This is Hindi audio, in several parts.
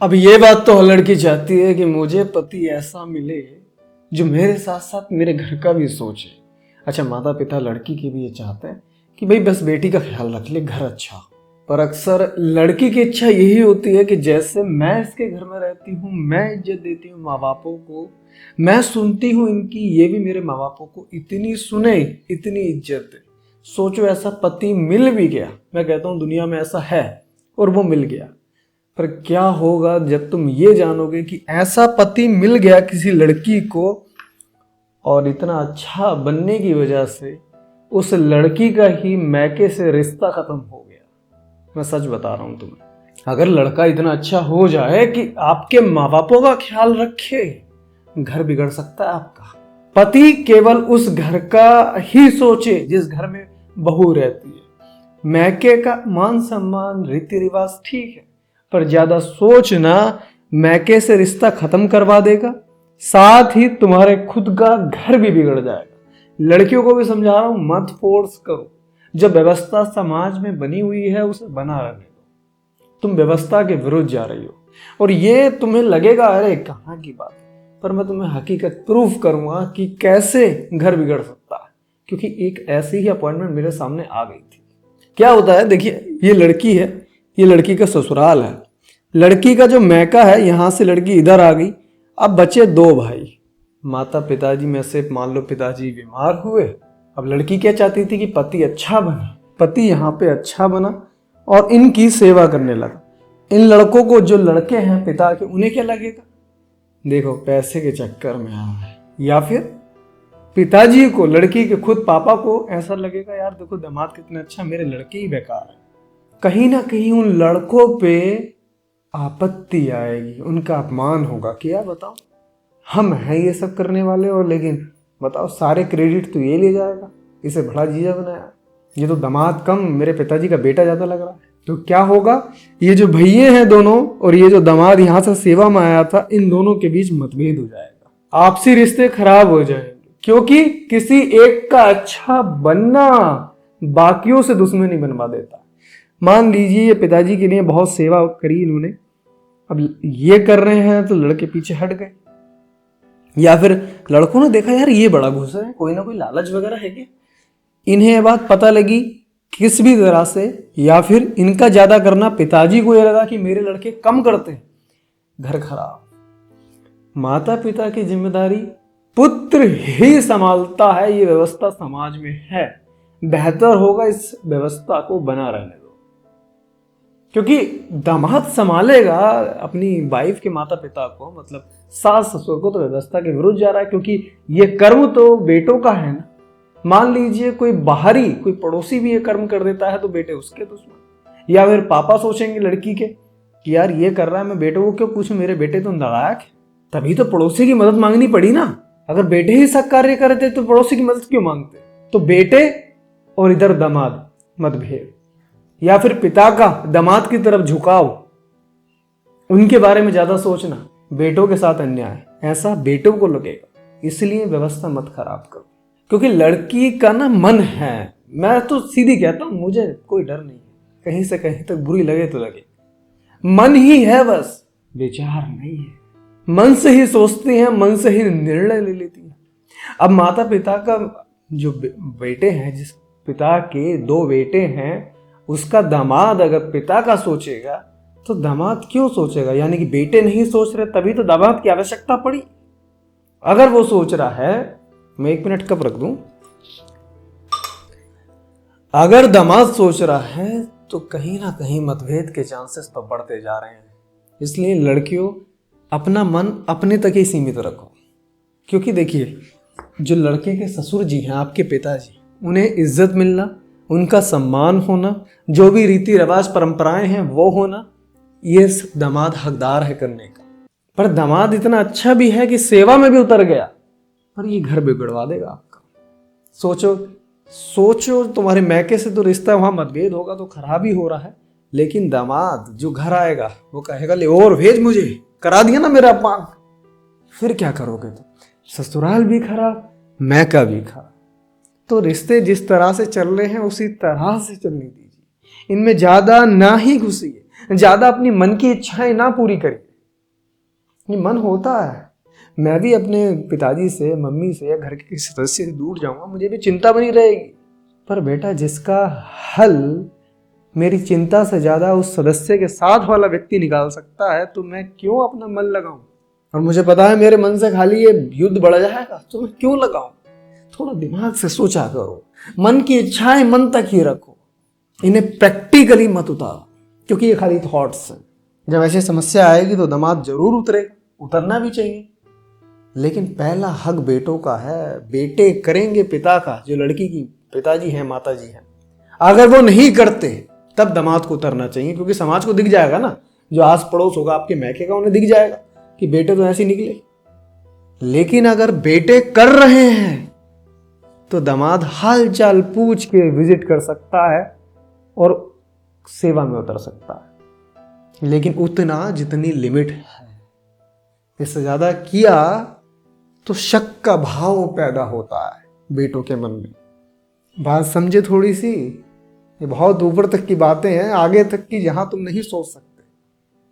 अब ये बात तो हर लड़की चाहती है कि मुझे पति ऐसा मिले जो मेरे साथ साथ मेरे घर का भी सोचे। अच्छा, माता पिता लड़की के भी ये चाहते हैं कि भाई बस बेटी का ख्याल रख ले, घर अच्छा हो। पर अक्सर लड़की की इच्छा यही होती है कि जैसे मैं इसके घर में रहती हूँ, मैं इज्जत देती हूँ माँ बापों को, मैं सुनती हूँ इनकी, ये भी मेरे माँ बापों को इतनी सुने, इतनी इज्जत दे। सोचो ऐसा पति मिल भी गया, मैं कहता हूँ दुनिया में ऐसा है और वो मिल गया, पर क्या होगा जब तुम ये जानोगे कि ऐसा पति मिल गया किसी लड़की को और इतना अच्छा बनने की वजह से उस लड़की का ही मैके से रिश्ता खत्म हो गया। मैं सच बता रहा हूं तुम्हें, अगर लड़का इतना अच्छा हो जाए कि आपके माँ बापों का ख्याल रखे, घर बिगड़ सकता है आपका। पति केवल उस घर का ही सोचे जिस घर में बहू रहती है। मैके का मान सम्मान रीति रिवाज ठीक है, पर ज्यादा सोचना मैके से रिश्ता खत्म करवा देगा, साथ ही तुम्हारे खुद का घर भी बिगड़ जाएगा। लड़कियों को भी समझा रहा हूं, मत फोर्स करो। जब व्यवस्था समाज में बनी हुई है उसे बना रहने दो। तुम व्यवस्था के विरुद्ध जा रही हो और ये तुम्हें लगेगा अरे कहाँ की बात है, पर मैं तुम्हें हकीकत प्रूफ करूंगा कि कैसे घर बिगड़ सकता है, क्योंकि एक ऐसी ही अपॉइंटमेंट मेरे सामने आ गई थी। क्या होता है, देखिए ये लड़की है, ये लड़की का ससुराल है, लड़की का जो मैका है, यहां से लड़की इधर आ गई। अब बचे दो भाई, माता पिताजी में से मान लो पिताजी बीमार हुए। अब लड़की क्या चाहती थी कि पति अच्छा बने, पति यहाँ पे अच्छा बना और इनकी सेवा करने लगा। इन लड़कों को, जो लड़के हैं पिता के, उन्हें क्या लगेगा, देखो पैसे के चक्कर में आया है, या फिर पिताजी को, लड़की के खुद पापा को ऐसा लगेगा यार देखो दामाद कितना अच्छा, मेरे लड़के ही बेकार है। कहीं ना कहीं उन लड़कों पे आपत्ति आएगी, उनका अपमान होगा कि यार बताओ हम हैं ये सब करने वाले, और लेकिन बताओ सारे क्रेडिट तो ये ले जाएगा, इसे बड़ा जीजा बनाया, ये तो दामाद कम मेरे पिताजी का बेटा ज्यादा लग रहा है। तो क्या होगा, ये जो भैये हैं दोनों और ये जो दामाद यहाँ से सेवा में आया था, इन दोनों के बीच मतभेद हो जाएगा, आपसी रिश्ते खराब हो जाएंगे, क्योंकि किसी एक का अच्छा बनना बाकियों से दुश्मनी बनवा देता। मान लीजिए ये पिताजी के लिए बहुत सेवा करी इन्होंने, अब ये कर रहे हैं तो लड़के पीछे हट गए, या फिर लड़कों ने देखा यार ये बड़ा घुसा है, कोई ना कोई लालच वगैरह है क्या। इन्हें ये बात पता लगी किस भी तरह से, या फिर इनका ज्यादा करना, पिताजी को ये लगा कि मेरे लड़के कम करते हैं, घर खराब। माता पिता की जिम्मेदारी पुत्र ही संभालता है, ये व्यवस्था समाज में है, बेहतर होगा इस व्यवस्था को बना रहने दो, क्योंकि दामाद संभालेगा अपनी वाइफ के माता पिता को, मतलब सास ससुर को, तो व्यवस्था के विरुद्ध जा रहा है, क्योंकि ये कर्म तो बेटों का है ना। मान लीजिए कोई बाहरी, कोई पड़ोसी भी ये कर्म कर देता है तो बेटे उसके दुश्मन, या फिर पापा सोचेंगे लड़की के कि यार ये कर रहा है, मैं बेटों को क्यों पूछूं, मेरे बेटे तो नालायक है। तभी तो पड़ोसी की मदद मांगनी पड़ी ना, अगर बेटे ही सब कार्य करते तो पड़ोसी की मदद क्यों मांगते। तो बेटे और इधर दामाद मतभेद, या फिर पिता का दामाद की तरफ झुकाव, उनके बारे में ज्यादा सोचना, बेटों के साथ अन्याय, ऐसा बेटों को लगेगा। इसलिए व्यवस्था मत खराब करो, क्योंकि लड़की का ना मन है, मैं तो सीधी कहता हूं, मुझे कोई डर नहीं है, कहीं से कहीं तक बुरी लगे तो लगे, मन ही है बस, विचार नहीं है। मन से ही सोचती हैं, मन से ही निर्णय ले लेती हैं। अब माता पिता का जो बेटे हैं, जिस पिता के दो बेटे हैं, उसका दामाद अगर पिता का सोचेगा तो दामाद क्यों सोचेगा, यानी कि बेटे नहीं सोच रहे तभी तो दामाद की आवश्यकता पड़ी। अगर वो सोच रहा है, मैं 1 मिनट कब रख दूं, अगर दामाद सोच रहा है तो कहीं ना कहीं मतभेद के चांसेस तो बढ़ते जा रहे हैं। इसलिए लड़कियों अपना मन अपने तक ही सीमित रखो, क्योंकि देखिए जो लड़के के ससुर जी हैं, आपके पिताजी, उन्हें इज्जत मिलना, उनका सम्मान होना, जो भी रीति रिवाज परंपराएं हैं वो होना, ये सब दामाद हकदार है करने का। पर दामाद इतना अच्छा भी है कि सेवा में भी उतर गया, पर ये घर बिगड़वा देगा आपका। सोचो तुम्हारे मैके से तो रिश्ता वहां मतभेद होगा तो खराब ही हो रहा है, लेकिन दामाद जो घर आएगा वो कहेगा ले और भेज, मुझे करा दिया ना मेरा अपमान, फिर क्या करोगे तुम। ससुराल भी खराब, मैका भी खराब। तो रिश्ते जिस तरह से चल रहे हैं उसी तरह से चलने दीजिए, इनमें ज्यादा ना ही घुसिए, ज्यादा अपनी मन की इच्छाएं ना पूरी करिए। ये मन होता है। मैं भी अपने पिताजी से, मम्मी से या घर के किसी सदस्य से दूर जाऊंगा, मुझे भी चिंता बनी रहेगी। पर बेटा, जिसका हल मेरी चिंता से ज्यादा उस सदस्य के साथ वाला व्यक्ति निकाल सकता है, तो मैं क्यों अपना मन लगाऊं? और मुझे पता है मेरे मन से खाली ये युद्ध बढ़ जाएगा, तो मैं क्यों लगाऊं? थोड़ा दिमाग से सोचा करो। मन की इच्छाएं मन तक ही रखो, इन्हें प्रैक्टिकली मत उतारो, क्योंकि ये खाली थॉट्स हैं। जब ऐसी समस्या आएगी तो दामाद जरूर उतरेगा, उतरना भी चाहिए। लेकिन पहला हक बेटों का है, बेटे करेंगे पिता का, जो लड़की की पिताजी हैं, माताजी हैं। अगर वो नहीं करते तब दामाद को उतरना चाहिए, क्योंकि समाज को दिख जाएगा ना, जो आस पड़ोस होगा आपके मैके का, उन्हें दिख जाएगा कि बेटे तो ऐसे निकले। लेकिन अगर बेटे कर रहे हैं तो दामाद हाल चाल पूछ के विजिट कर सकता है और सेवा में उतर सकता है, लेकिन उतना जितनी लिमिट है। इससे ज्यादा किया तो शक का भाव पैदा होता है बेटों के मन में। बात समझे थोड़ी सी, ये बहुत ऊपर तक की बातें हैं, आगे तक की, जहां तुम नहीं सोच सकते,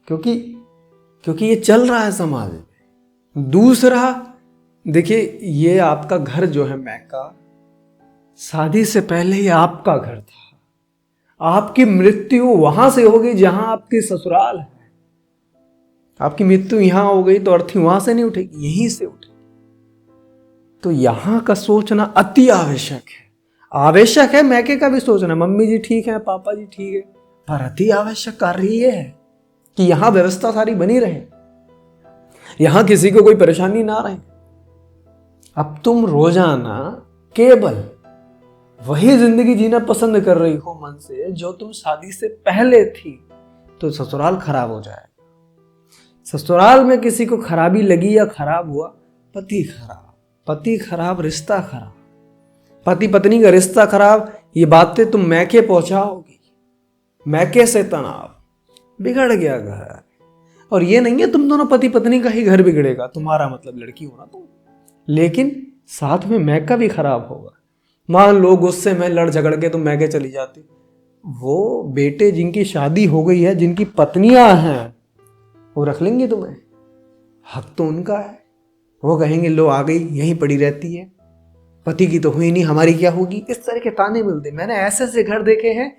क्योंकि ये चल रहा है समाज में। दूसरा, देखिए, ये आपका घर जो है मैका, शादी से पहले ये आपका घर था। आपकी मृत्यु वहां से होगी जहां आपकी ससुराल है। आपकी मृत्यु यहां हो गई तो अर्थी वहां से नहीं उठेगी, यहीं से उठेगी। तो यहां का सोचना अति आवश्यक है। आवश्यक है मैके का भी सोचना, मम्मी जी ठीक है, पापा जी ठीक है, पर अति आवश्यक कार्य ये है कि यहां व्यवस्था सारी बनी रहे, यहां किसी को कोई परेशानी ना रहे। अब तुम रोजाना केवल वही जिंदगी जीना पसंद कर रही हो मन से जो तुम शादी से पहले थी, तो ससुराल खराब हो जाएगा। ससुराल में किसी को खराबी लगी या खराब हुआ, पति खराब, रिश्ता खराब, पति पत्नी का रिश्ता खराब, ये बातें तुम मैके पहुंचाओगी। मैके से तनाव, बिगड़ गया घर। और ये नहीं है तुम दोनों पति पत्नी का ही घर बिगड़ेगा, तुम्हारा मतलब लड़की होना तुम, लेकिन साथ में मैका भी खराब होगा। मान लो गुस्से में लड़ झगड़ के तुम मैके चली जाती, वो बेटे जिनकी शादी हो गई है, जिनकी पत्नियां हैं, वो रख लेंगे तुम्हें? हक तो उनका है। वो कहेंगे लो आ गई, यहीं पड़ी रहती है, पति की तो हुई नहीं, हमारी क्या होगी? इस तरह के ताने मिलते। मैंने ऐसे ऐसे घर देखे हैं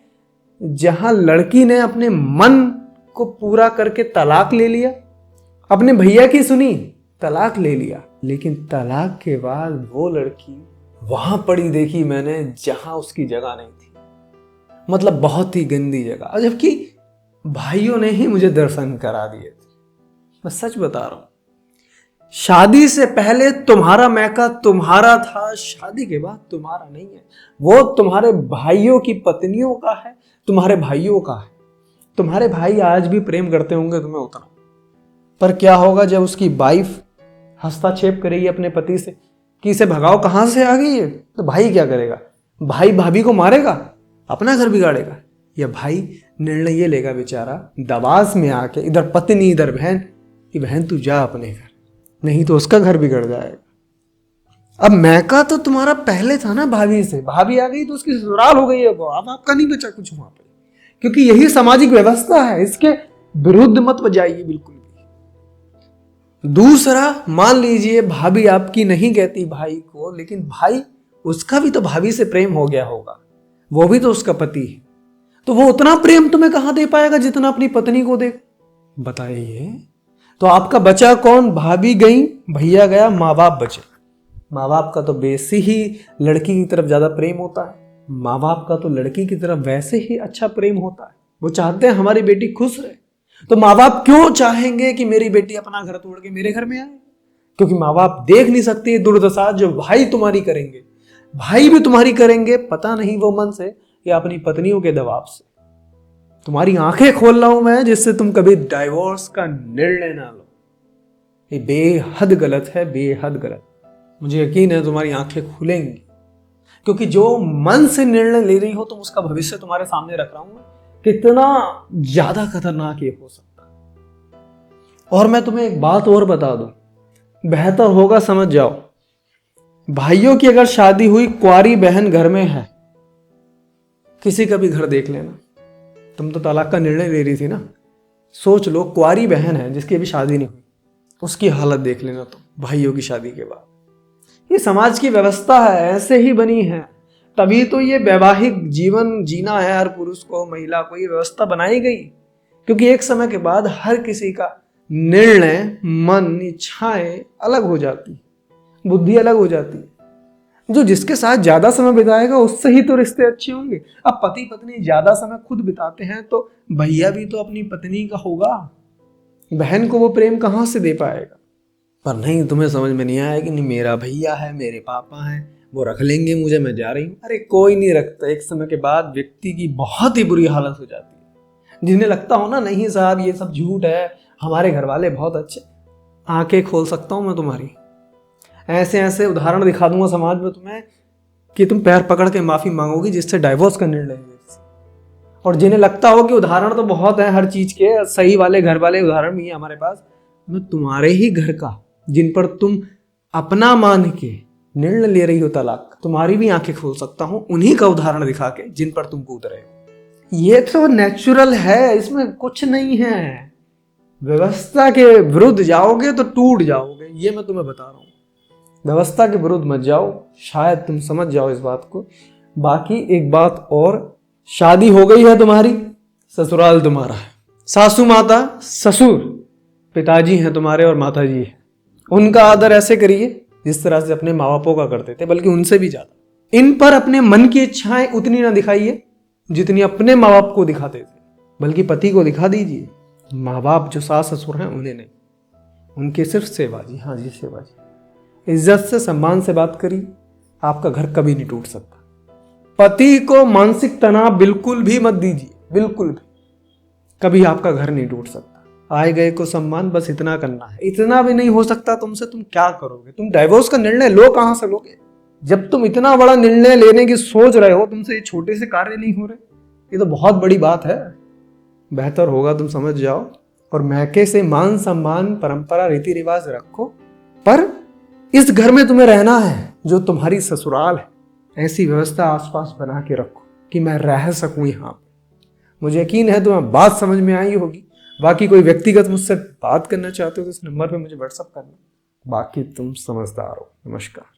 जहां लड़की ने अपने मन को पूरा करके तलाक ले लिया, अपने भैया की सुनी, तलाक ले लिया, लेकिन तलाक के बाद वो लड़की वहां पड़ी देखी मैंने जहां उसकी जगह नहीं थी। मतलब बहुत ही गंदी जगह। और जबकि भाइयों ने ही मुझे दर्शन करा दिए थे, मैं सच बता रहा हूं। शादी से पहले तुम्हारा मैका तुम्हारा था, शादी के बाद तुम्हारा नहीं है। वो तुम्हारे भाइयों की पत्नियों का है, तुम्हारे भाइयों का है। तुम्हारे भाई आज भी प्रेम करते होंगे तुम्हें उतना, पर क्या होगा जब उसकी वाइफ हस्तक्षेप करेगी अपने पति से कि इसे भगाओ, कहां से आ गई है, तो भाई क्या करेगा? भाई भाभी को मारेगा, अपना घर बिगाड़ेगा? या भाई निर्णय ये लेगा बेचारा दबाव में आके, इधर पत्नी इधर बहन, कि बहन तू जा अपने घर, नहीं तो उसका घर बिगड़ जाएगा। अब मैका तो तुम्हारा पहले था ना भाभी से, भाभी आ गई तो उसकी ससुराल हो गई है वो, अब आपका नहीं बचा कुछ वहां पे, क्योंकि यही सामाजिक व्यवस्था है। इसके विरुद्ध मत बजाइए बिल्कुल भी। दूसरा, मान लीजिए भाभी आपकी नहीं कहती भाई को, लेकिन भाई उसका भी तो भाभी से प्रेम हो गया होगा, वो भी तो उसका पति है, तो वो उतना प्रेम तुम्हें कहां दे पाएगा जितना अपनी पत्नी को दे? बताइए। तो आपका बचा कौन? भाभी गई, भैया गया, माँ बाप बचे। माँ बाप का तो वैसे ही लड़की की तरफ ज्यादा प्रेम होता है, माँ बाप का तो लड़की की तरफ वैसे ही अच्छा प्रेम होता है। वो चाहते हैं हमारी बेटी खुश रहे। तो माँ बाप क्यों चाहेंगे कि मेरी बेटी अपना घर तोड़ के मेरे घर में आए? क्योंकि माँ बाप देख नहीं सकते दुर्दशा जो भाई तुम्हारी करेंगे, भाई भी तुम्हारी करेंगे, पता नहीं वो मन से या अपनी पत्नियों के दबाव से। तुम्हारी आंखें खोल रहा हूं मैं, जिससे तुम कभी डाइवोर्स का निर्णय ना लो। ये बेहद गलत है, बेहद गलत। मुझे यकीन है तुम्हारी आंखें खुलेंगी, क्योंकि जो मन से निर्णय ले रही हो तुम, उसका भविष्य तुम्हारे सामने रख रहा हूं, कितना ज्यादा खतरनाक ये हो सकता है। और मैं तुम्हें एक बात और बता दूं, बेहतर होगा समझ जाओ। भाइयों की अगर शादी हुई, कुंवारी बहन घर में है, किसी का भी घर देख लेना। तुम तो तलाक का निर्णय ले रही थी ना, सोच लो कुंवारी बहन है जिसकी अभी शादी नहीं हुई, उसकी हालत देख लेना तुम भाइयों की शादी के बाद। ये समाज की व्यवस्था है, ऐसे ही बनी है, तभी तो ये वैवाहिक जीवन जीना है हर पुरुष को, महिला को, ये व्यवस्था बनाई गई। क्योंकि एक समय के बाद हर किसी का निर्णय, मन, इच्छाएं अलग हो जाती, बुद्धि अलग हो जाती है। जो जिसके साथ ज्यादा समय बिताएगा उससे ही तो रिश्ते अच्छे होंगे। अब पति पत्नी ज्यादा समय खुद बिताते हैं तो भैया भी तो अपनी पत्नी का होगा, बहन को वो प्रेम कहां से दे पाएगा। पर नहीं, तुम्हें समझ में नहीं आया कि नहीं मेरा भैया है, मेरे पापा हैं, वो रख लेंगे मुझे, मैं जा रही हूँ। अरे कोई नहीं रखता। एक समय के बाद व्यक्ति की बहुत ही बुरी हालत हो जाती है। जिन्हें लगता हो ना नहीं साहब ये सब झूठ है, हमारे घर वाले बहुत अच्छे, आंखें खोल सकता हूं मैं तुम्हारी। ऐसे ऐसे उदाहरण दिखा दूंगा समाज में तुम्हें कि तुम पैर पकड़ के माफी मांगोगी, जिससे डाइवोर्स का निर्णय लेंगे। और जिन्हें लगता हो कि उदाहरण तो बहुत है हर चीज के, सही वाले घर वाले उदाहरण भी है हमारे पास, मैं तुम्हारे ही घर का, जिन पर तुम अपना मान के निर्णय ले रही हो तलाक, तुम्हारी भी आंखें खोल सकता हूं उन्हीं का उदाहरण दिखा के जिन पर तुम कूद रहे हो। ये तो नेचुरल है, इसमें कुछ नहीं है। व्यवस्था के विरुद्ध जाओगे तो टूट जाओगे, ये मैं तुम्हें बता रहा हूं। व्यवस्था के विरुद्ध मत जाओ, शायद तुम समझ जाओ इस बात को। बाकी एक बात और, शादी हो गई है तुम्हारी, ससुराल तुम्हारा है। सासू माता ससुर पिताजी हैं तुम्हारे और माता जी हैं। उनका आदर ऐसे करिए जिस तरह से अपने माँ बापों का करते थे, बल्कि उनसे भी ज्यादा। इन पर अपने मन की इच्छाएं उतनी ना दिखाइए जितनी अपने माँ बाप को दिखाते थे, बल्कि पति को दिखा दीजिए। माँ बाप जो सास ससुर हैं उन्हें नहीं, उनकी सिर्फ सेवा जी, हाँ जी सेवा जी। इज्जत से सम्मान से बात करिए, आपका घर कभी नहीं टूट सकता। पति को मानसिक तनाव बिल्कुल भी मत दीजिए, बिल्कुल भी, कभी आपका घर नहीं टूट सकता। आए गए को सम्मान, बस इतना करना है। इतना भी नहीं हो सकता तुमसे, तुम क्या करोगे? तुम डाइवोर्स का निर्णय लो, कहां से लोगे? जब तुम इतना बड़ा निर्णय लेने की सोच रहे हो, तुमसे ये छोटे से कार्य नहीं हो रहे, ये तो बहुत बड़ी बात है। बेहतर होगा तुम समझ जाओ और मैके से मान सम्मान, परंपरा, रीति रिवाज रखो। पर इस घर में तुम्हें रहना है जो तुम्हारी ससुराल है, ऐसी व्यवस्था आसपास बना के रखो कि मैं रह सकूं यहाँ पे। मुझे यकीन है तुम्हें बात समझ में आई होगी। बाकी कोई व्यक्तिगत मुझसे बात करना चाहते हो तो इस नंबर पे मुझे व्हाट्सअप करना। बाकी तुम समझदार हो। नमस्कार।